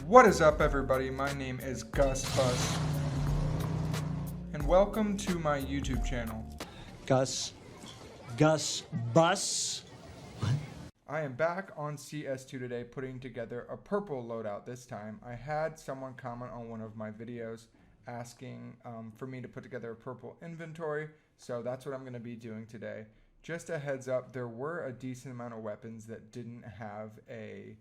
What is up, everybody? My name is Gus Bus, and welcome to my YouTube channel. Gus Bus. I am back on CS2 today putting together a purple loadout this time. I had someone comment on one of my videos asking for me to put together a purple inventory, so that's what I'm going to be doing today. Just a heads up, there were a decent amount of weapons that didn't have a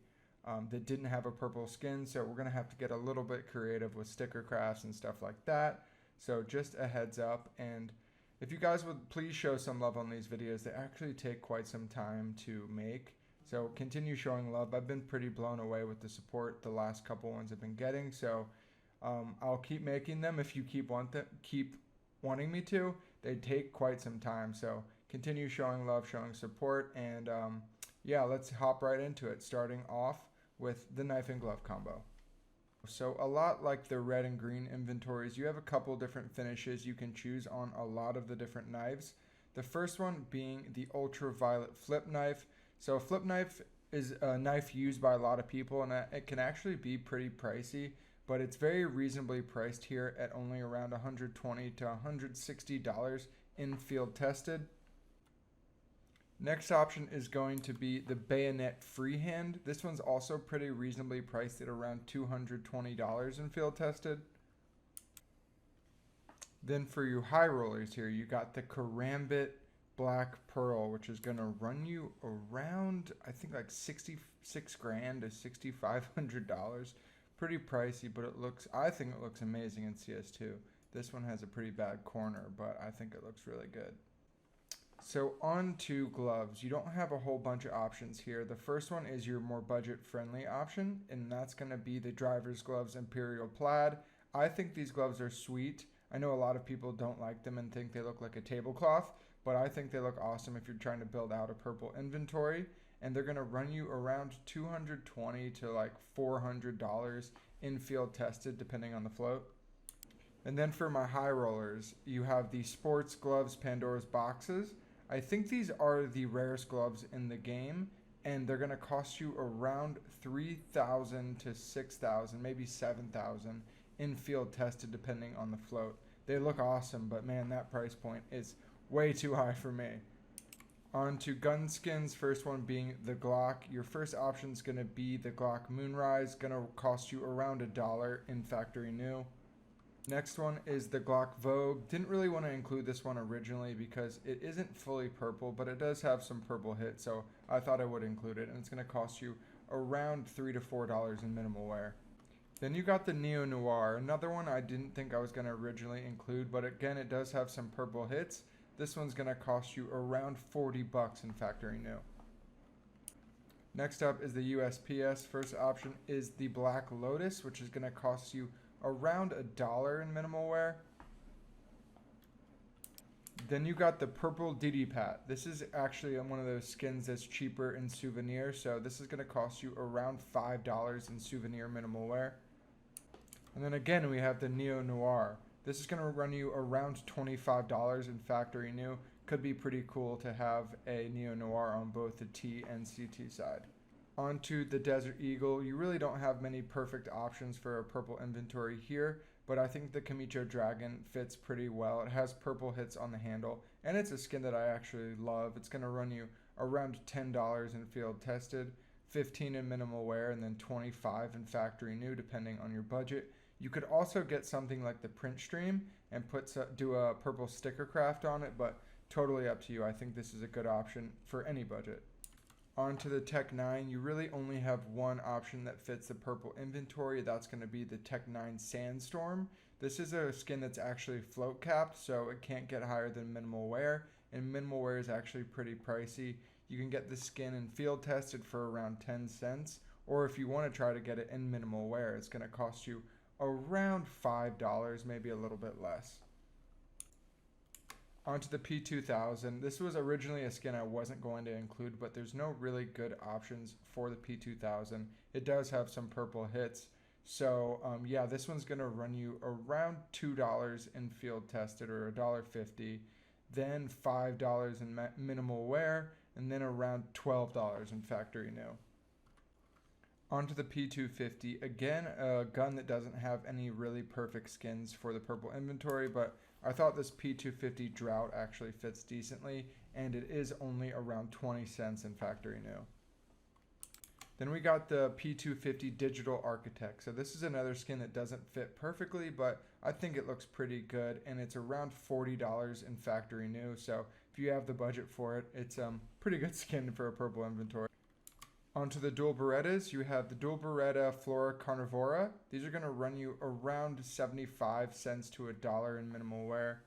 purple skin, so we're going to have to get a little bit creative with sticker crafts and stuff like that. So just a heads up, and if you guys would please show some love on these videos, they actually take quite some time to make. So continue showing love. I've been pretty blown away with the support the last couple ones I've been getting, so I'll keep making them if you keep wanting me to. They take quite some time, so continue showing love, showing support, and yeah, let's hop right into it, starting off with the knife and glove combo. So a lot like the red and green inventories, you have a couple different finishes you can choose on a lot of the different knives. The first one being the ultraviolet flip knife. So a flip knife is a knife used by a lot of people, and it can actually be pretty pricey, but it's very reasonably priced here at only around $120 to $160 in field tested. Next option is going to be the bayonet freehand. This one's also pretty reasonably priced at around $220 in field tested. Then for you high rollers here, you got the Karambit Black Pearl, which is going to run you around, I think, like $66 grand to $6,500. Pretty pricey, but I think it looks amazing in CS2. This one has a pretty bad corner, but I think it looks really good. So on to gloves. You don't have a whole bunch of options here. The first one is your more budget-friendly option, and that's going to be the Driver's Gloves Imperial Plaid. I think these gloves are sweet. I know a lot of people don't like them and think they look like a tablecloth, but I think they look awesome if you're trying to build out a purple inventory, and they're going to run you around $220 to like $400 in field tested, depending on the float. And then for my high rollers, you have the Sports Gloves Pandora's Boxes. I think these are the rarest gloves in the game, and they're going to cost you around $3,000 to $6,000, maybe $7,000 in field tested, depending on the float. They look awesome, but man, that price point is way too high for me. On to gun skins, first one being the Glock. Your first option is going to be the Glock Moonrise, going to cost you around $1 in factory new. Next one is the Glock Vogue. Didn't really want to include this one originally because it isn't fully purple, but it does have some purple hits, so I thought I would include it, and it's going to cost you around $3 to $4 in minimal wear. Then you got the Neo Noir, another one I didn't think I was going to originally include, but again, it does have some purple hits. This one's going to cost you around $40 in factory new. Next up is the USPS. First option is the Black Lotus, which is going to cost you around $1 in minimal wear. Then you got the purple Pat. This is actually one of those skins that's cheaper in souvenir, so this is going to cost you around $5 in souvenir minimal wear. And then again, we have the Neo Noir. This is going to run you around $25 in factory new. Could be pretty cool to have a Neo Noir on both the T and CT side. Onto the Desert Eagle. You really don't have many perfect options for a purple inventory here, but I think the Kamicho Dragon fits pretty well. It has purple hits on the handle, and it's a skin that I actually love. It's going to run you around $10 in field tested, $15 in minimal wear, and then $25 in factory new, depending on your budget. You could also get something like the Print Stream and do a purple sticker craft on it, but totally up to you. I think this is a good option for any budget. Onto the Tech 9, you really only have one option that fits the purple inventory. That's going to be the Tech 9 Sandstorm. This is a skin that's actually float capped, so it can't get higher than minimal wear, and minimal wear is actually pretty pricey. You can get the skin in field tested for around 10 cents, or if you want to try to get it in minimal wear, it's going to cost you around $5, maybe a little bit less. Onto the P2000. This was originally a skin I wasn't going to include, but there's no really good options for the P2000. It does have some purple hits. So yeah, this one's going to run you around $2 in field tested, or $1.50, then $5 in minimal wear, and then around $12 in factory new. Onto the P250, again, a gun that doesn't have any really perfect skins for the purple inventory, but I thought this P250 Drought actually fits decently, and it is only around 20 cents in factory new. Then we got the P250 Digital Architect. So this is another skin that doesn't fit perfectly, but I think it looks pretty good, and it's around $40 in factory new. So if you have the budget for it, it's pretty good skin for a purple inventory. Onto the dual Berettas, you have the dual Beretta Flora Carnivora. These are going to run you around 75 cents to $1 in minimal wear.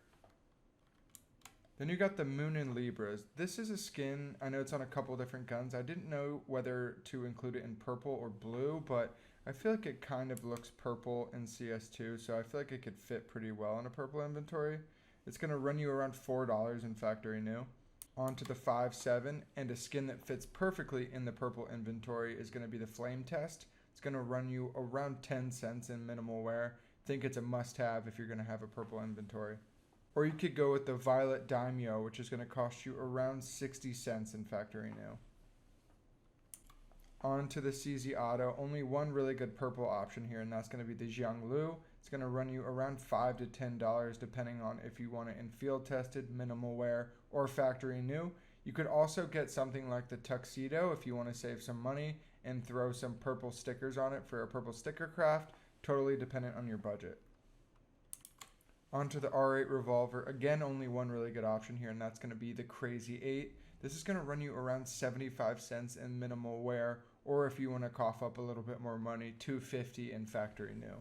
Then you got the Moon and Libras. This is a skin, I know it's on a couple different guns. I didn't know whether to include it in purple or blue, but I feel like it kind of looks purple in CS2, so I feel like it could fit pretty well in a purple inventory. It's going to run you around $4 in factory new. Onto the 5.7, and a skin that fits perfectly in the purple inventory is going to be the Flame Test. It's going to run you around 10 cents in minimal wear. I think it's a must-have if you're going to have a purple inventory. Or you could go with the Violet Daimyo, which is going to cost you around 60 cents in factory new. On to the CZ Auto, only one really good purple option here, and that's going to be the Jianglu. It's going to run you around $5 to $10 depending on if you want it in field tested, minimal wear, or factory new. You could also get something like the Tuxedo if you want to save some money and throw some purple stickers on it for a purple sticker craft, totally dependent on your budget. Onto the R8 Revolver, again only one really good option here, and that's going to be the Crazy 8. This is going to run you around 75 cents in minimal wear, or if you want to cough up a little bit more money, $2.50 in factory new.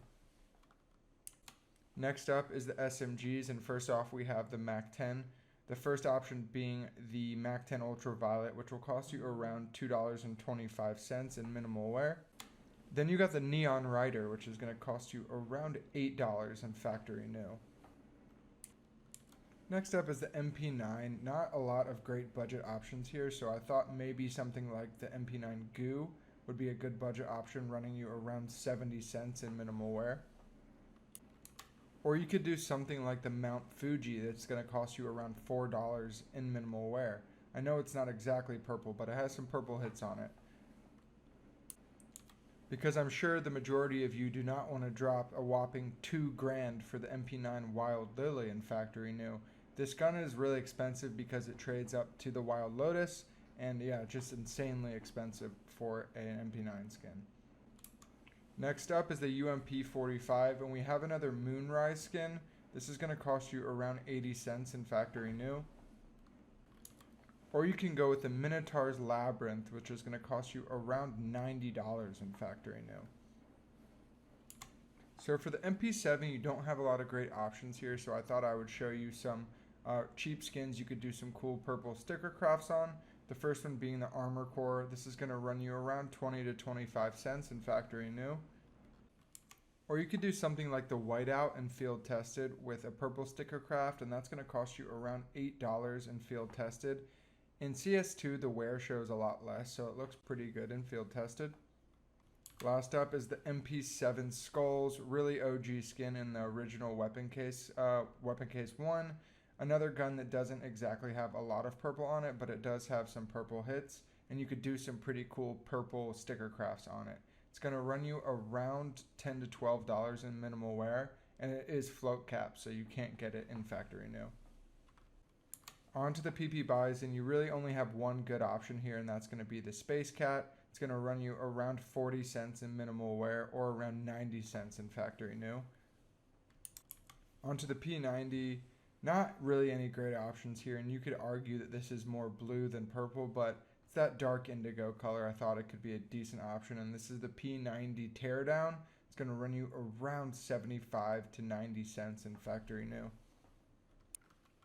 Next up is the SMGs, and first off we have the Mac 10. The first option being the Mac 10 Ultraviolet, which will cost you around $2.25 in minimal wear. Then you got the Neon Rider, which is going to cost you around $8 in factory new. Next up is the MP9. Not a lot of great budget options here, so I thought maybe something like the MP9 Goo would be a good budget option, running you around 70 cents in minimal wear. Or you could do something like the Mount Fuji that's going to cost you around $4 in minimal wear. I know it's not exactly purple, but it has some purple hits on it. Because I'm sure the majority of you do not want to drop a whopping $2 grand for the MP9 Wild Lily in factory new. This gun is really expensive because it trades up to the Wild Lotus, and yeah, just insanely expensive for an MP9 skin. Next up is the UMP45, and we have another Moonrise skin. This is going to cost you around 80 cents in factory new. Or you can go with the Minotaur's Labyrinth, which is going to cost you around $90 in factory new. So for the MP7, you don't have a lot of great options here, so I thought I would show you some cheap skins you could do some cool purple sticker crafts on. The first one being the Armor Core. This is going to run you around 20 to 25 cents in factory new. Or you could do something like the Whiteout and field tested with a purple sticker craft, and that's going to cost you around $8 in field tested. In CS2, the wear shows a lot less, so it looks pretty good in field tested. Last up is the MP7 Skulls, really OG skin in the original weapon case 1. Another gun that doesn't exactly have a lot of purple on it, but it does have some purple hits, and you could do some pretty cool purple sticker crafts on it. It's going to run you around $10 to $12 in minimal wear, and it is float capped, so you can't get it in factory new. On to the PP buys, and you really only have one good option here, and that's going to be the Space Cat. It's going to run you around 40 cents in minimal wear, or around 90 cents in factory new. On to the P90. Not really any great options here, and you could argue that this is more blue than purple, but it's that dark indigo color. I thought it could be a decent option, and this is the P90 Teardown. It's going to run you around 75 to 90 cents in factory new.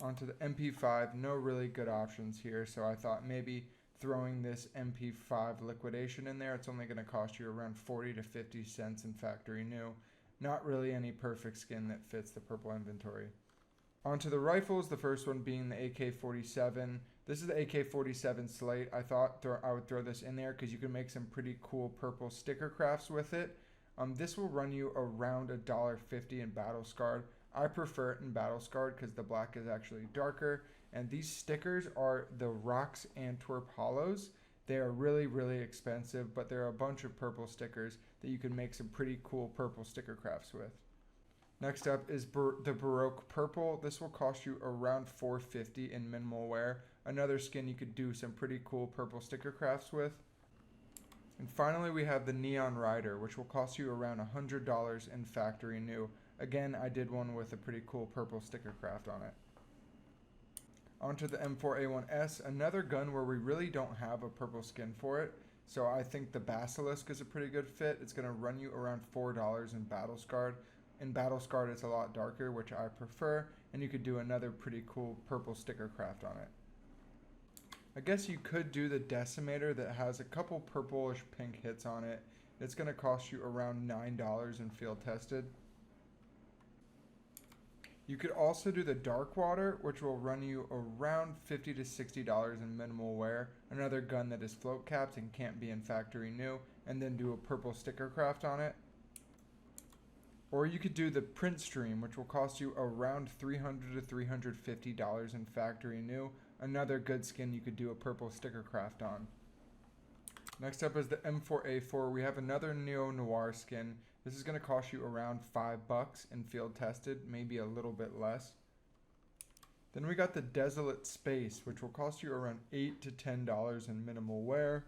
Onto the MP5, no really good options here, so I thought maybe throwing this MP5 liquidation in there. It's only going to cost you around 40 to 50 cents in factory new. Not really any perfect skin that fits the purple inventory. Onto the rifles, the first one being the AK-47. This is the AK-47 Slate. I thought I would throw this in there because you can make some pretty cool purple sticker crafts with it. This will run you around $1.50 in Battle Scarred. I prefer it in Battle Scarred because the black is actually darker. And these stickers are the Rocks Antwerp Hollows. They are really, really expensive, but there are a bunch of purple stickers that you can make some pretty cool purple sticker crafts with. Next up is the Baroque Purple. This will cost you around $4.50 in minimal wear. Another skin you could do some pretty cool purple sticker crafts with. And finally, we have the Neon Rider, which will cost you around $100 in factory new. Again, I did one with a pretty cool purple sticker craft on it. Onto the M4A1S, another gun where we really don't have a purple skin for it. So I think the Basilisk is a pretty good fit. It's going to run you around $4 in Battle Scarred. In Battle Scarred, it's a lot darker, which I prefer, and you could do another pretty cool purple sticker craft on it. I guess you could do the Decimator that has a couple purplish pink hits on it. It's going to cost you around $9 in field tested. You could also do the Dark Water, which will run you around $50 to $60 in minimal wear. Another gun that is float capped and can't be in factory new, and then do a purple sticker craft on it. Or you could do the Print Stream, which will cost you around $300 to $350 in factory new. Another good skin you could do a purple sticker craft on. Next up is the M4A4. We have another Neo Noir skin. This is going to cost you around $5 in field tested, maybe a little bit less. Then we got the Desolate Space, which will cost you around $8 to $10 in minimal wear.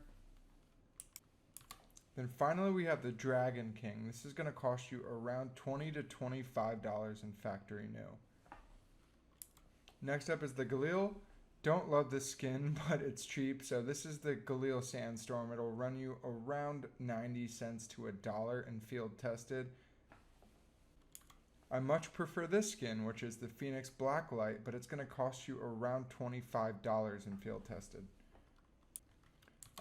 Then finally we have the Dragon King. This is going to cost you around $20 to $25 in factory new. Next up is the Galil. Don't love this skin, but it's cheap. So this is the Galil Sandstorm. It'll run you around 90 cents to $1 in field tested. I much prefer this skin, which is the Phoenix Blacklight, but it's going to cost you around $25 in field tested.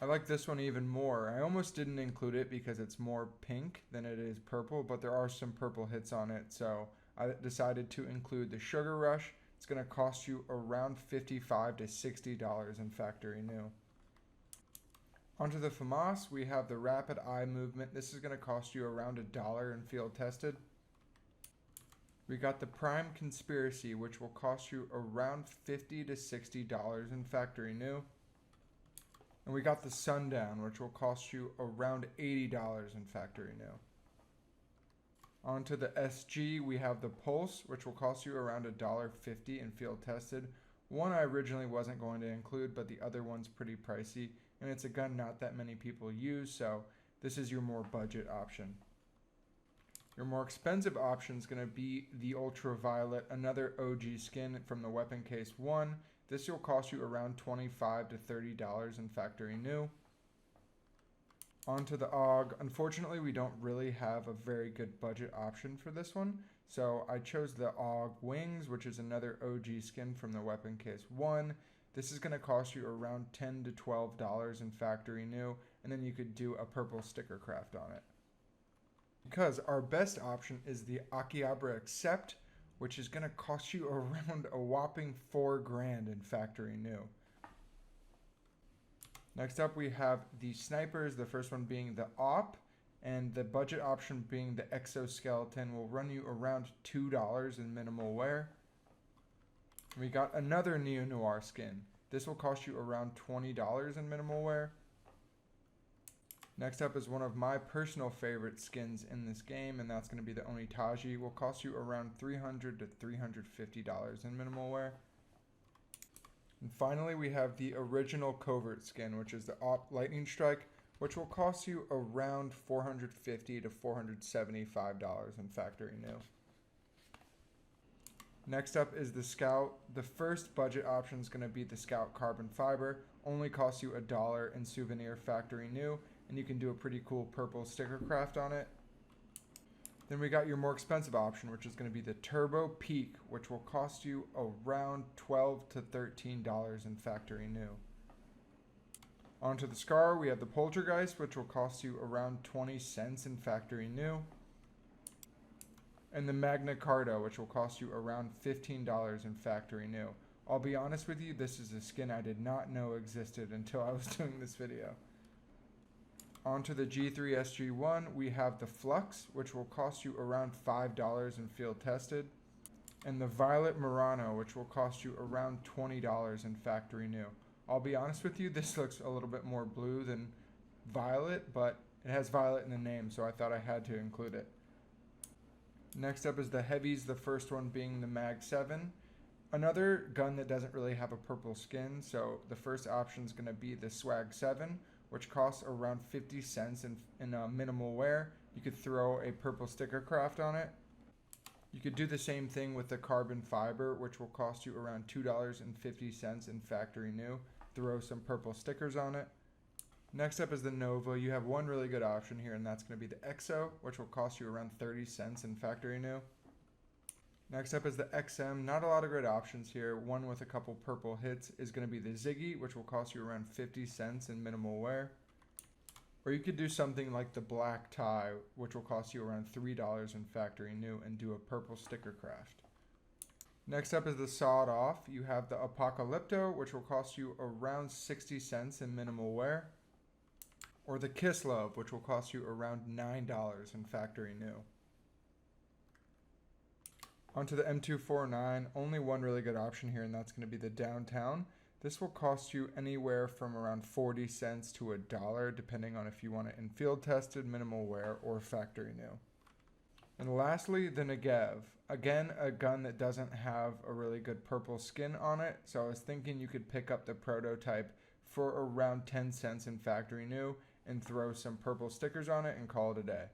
I like this one even more. I almost didn't include it because it's more pink than it is purple, but there are some purple hits on it, so I decided to include the Sugar Rush. It's going to cost you around $55 to $60 in factory new. Onto the FAMAS, we have the Rapid Eye Movement. This is going to cost you around $1 in field tested. We got the Prime Conspiracy, which will cost you around $50 to $60 in factory new. And we got the Sundown, which will cost you around $80 in factory new. Onto the SG, we have the Pulse, which will cost you around $1.50 in field tested. One I originally wasn't going to include, but the other one's pretty pricey, and it's a gun not that many people use, so this is your more budget option. Your more expensive option is going to be the Ultraviolet, another OG skin from the Weapon Case 1. This will cost you around $25 to $30 in factory new. Onto the AUG. Unfortunately, we don't really have a very good budget option for this one, so I chose the AUG Wings, which is another OG skin from the Weapon Case 1. This is going to cost you around $10 to $12 in factory new, and then you could do a purple sticker craft on it. Because our best option is the Akihabara Accept, which is going to cost you around a whopping $4,000 in factory new. Next up, we have the snipers, the first one being the AWP, and the budget option being the Exoskeleton will run you around $2 in minimal wear. We got another Neo Noir skin. This will cost you around $20 in minimal wear. Next up is one of my personal favorite skins in this game, and that's going to be the Onitaji. Will cost you around $300 to $350 in minimal wear. And finally, we have the original Covert skin, which is the AWP Lightning Strike, which will cost you around $450 to $475 in factory new. Next up is the Scout. The first budget option is going to be the Scout Carbon Fiber. Only costs you $1 in souvenir factory new, and you can do a pretty cool purple sticker craft on it. Then we got your more expensive option, which is going to be the Turbo Peak, which will cost you around $12 to $13 in factory new. Onto the Scar, we have the Poltergeist, which will cost you around 20 cents in factory new. And the Magna Carta, which will cost you around $15 in factory new. I'll be honest with you, this is a skin I did not know existed until I was doing this video. Onto the G3 SG1, we have the Flux, which will cost you around $5 in field tested, and the Violet Murano, which will cost you around $20 in factory new. I'll be honest with you, this looks a little bit more blue than violet, but it has violet in the name, so I thought I had to include it. Next up is the heavies, the first one being the Mag 7. Another gun that doesn't really have a purple skin, so the first option is going to be the Swag 7, which costs around 50 cents in minimal wear. You could throw a purple sticker craft on it. You could do the same thing with the Carbon Fiber, which will cost you around $2.50 in factory new. Throw some purple stickers on it. Next up is the Nova. You have one really good option here, and that's going to be the EXO, which will cost you around 30 cents in factory new. Next up is the XM. Not a lot of great options here. One with a couple purple hits is going to be the Ziggy, which will cost you around 50 cents in minimal wear. Or you could do something like the Black Tie, which will cost you around $3 in factory new, and do a purple sticker craft. Next up is the Sawed Off. You have the Apocalypto, which will cost you around 60 cents in minimal wear. Or the Kiss Love, which will cost you around $9 in factory new. Onto the M249, only one really good option here, and that's going to be the Downtown. This will cost you anywhere from around 40 cents to $1, depending on if you want it in field tested, minimal wear, or factory new. And lastly, the Negev. Again, a gun that doesn't have a really good purple skin on it, so I was thinking you could pick up the prototype for around 10 cents in factory new and throw some purple stickers on it and call it a day.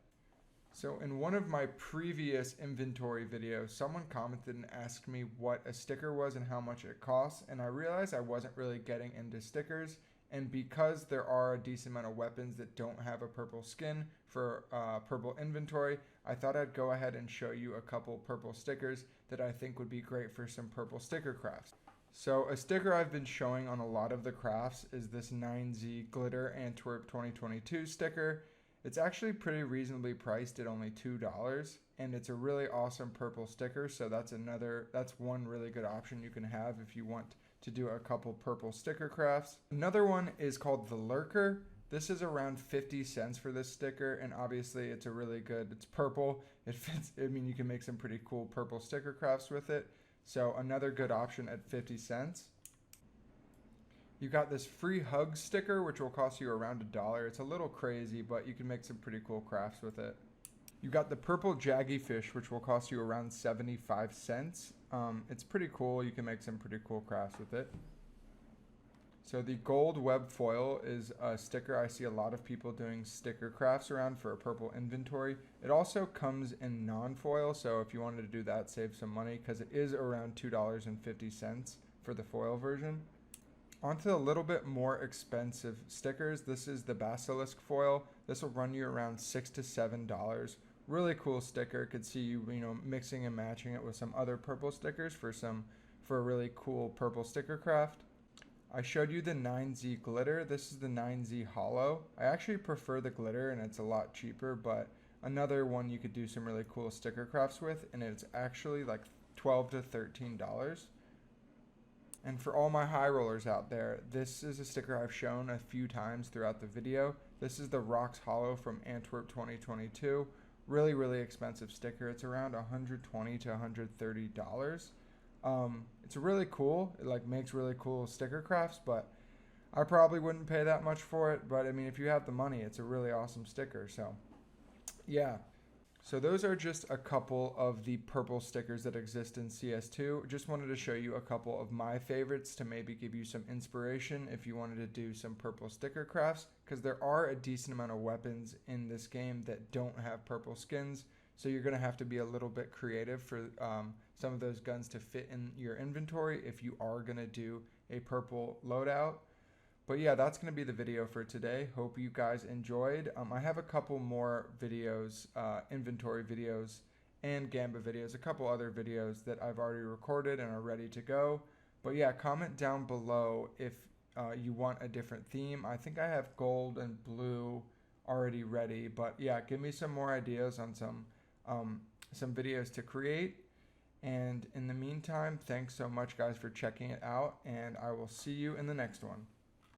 So in one of my previous inventory videos, someone commented and asked me what a sticker was and how much it costs, and I realized I wasn't really getting into stickers, and because there are a decent amount of weapons that don't have a purple skin for purple inventory, I thought I'd go ahead and show you a couple purple stickers that I think would be great for some purple sticker crafts. So a sticker I've been showing on a lot of the crafts is this 9Z Glitter Antwerp 2022 sticker. It's actually pretty reasonably priced at only $2, and it's a really awesome purple sticker, so that's one really good option you can have if you want to do a couple purple sticker crafts. Another one is called the Lurker. This is around 50 cents for this sticker, and obviously it's purple. It fits, you can make some pretty cool purple sticker crafts with it. So another good option at 50 cents. You got this free hug sticker, which will cost you around $1. It's a little crazy, but you can make some pretty cool crafts with it. You got the purple Jaggy Fish, which will cost you around 75 cents. It's pretty cool. You can make some pretty cool crafts with it. So the gold web foil is a sticker I see a lot of people doing sticker crafts around for a purple inventory. It also comes in non-foil, so if you wanted to do that, save some money because it is around $2.50 for the foil version. Onto a little bit more expensive stickers. This is the Basilisk foil. This will run you around $6 to $7. Really cool sticker. Could see you, mixing and matching it with some other purple stickers for a really cool purple sticker craft. I showed you the 9Z Glitter. This is the 9Z Hollow. I actually prefer the glitter and it's a lot cheaper, but another one you could do some really cool sticker crafts with, and it's actually like $12 to $13. And for all my high rollers out there, this is a sticker I've shown a few times throughout the video. This is the Rocks Hollow from Antwerp 2022. Really, really expensive sticker. It's around $120 to $130. It's really cool. It makes really cool sticker crafts, but I probably wouldn't pay that much for it. But if you have the money, it's a really awesome sticker. So yeah. So those are just a couple of the purple stickers that exist in CS2. Just wanted to show you a couple of my favorites to maybe give you some inspiration if you wanted to do some purple sticker crafts, because there are a decent amount of weapons in this game that don't have purple skins. So you're going to have to be a little bit creative for some of those guns to fit in your inventory if you are going to do a purple loadout. But yeah, that's going to be the video for today. Hope you guys enjoyed. I have a couple more videos, inventory videos and Gamba videos, a couple other videos that I've already recorded and are ready to go. But yeah, comment down below if you want a different theme. I think I have gold and blue already ready, but yeah, give me some more ideas on some videos to create. And in the meantime, thanks so much guys for checking it out, and I will see you in the next one.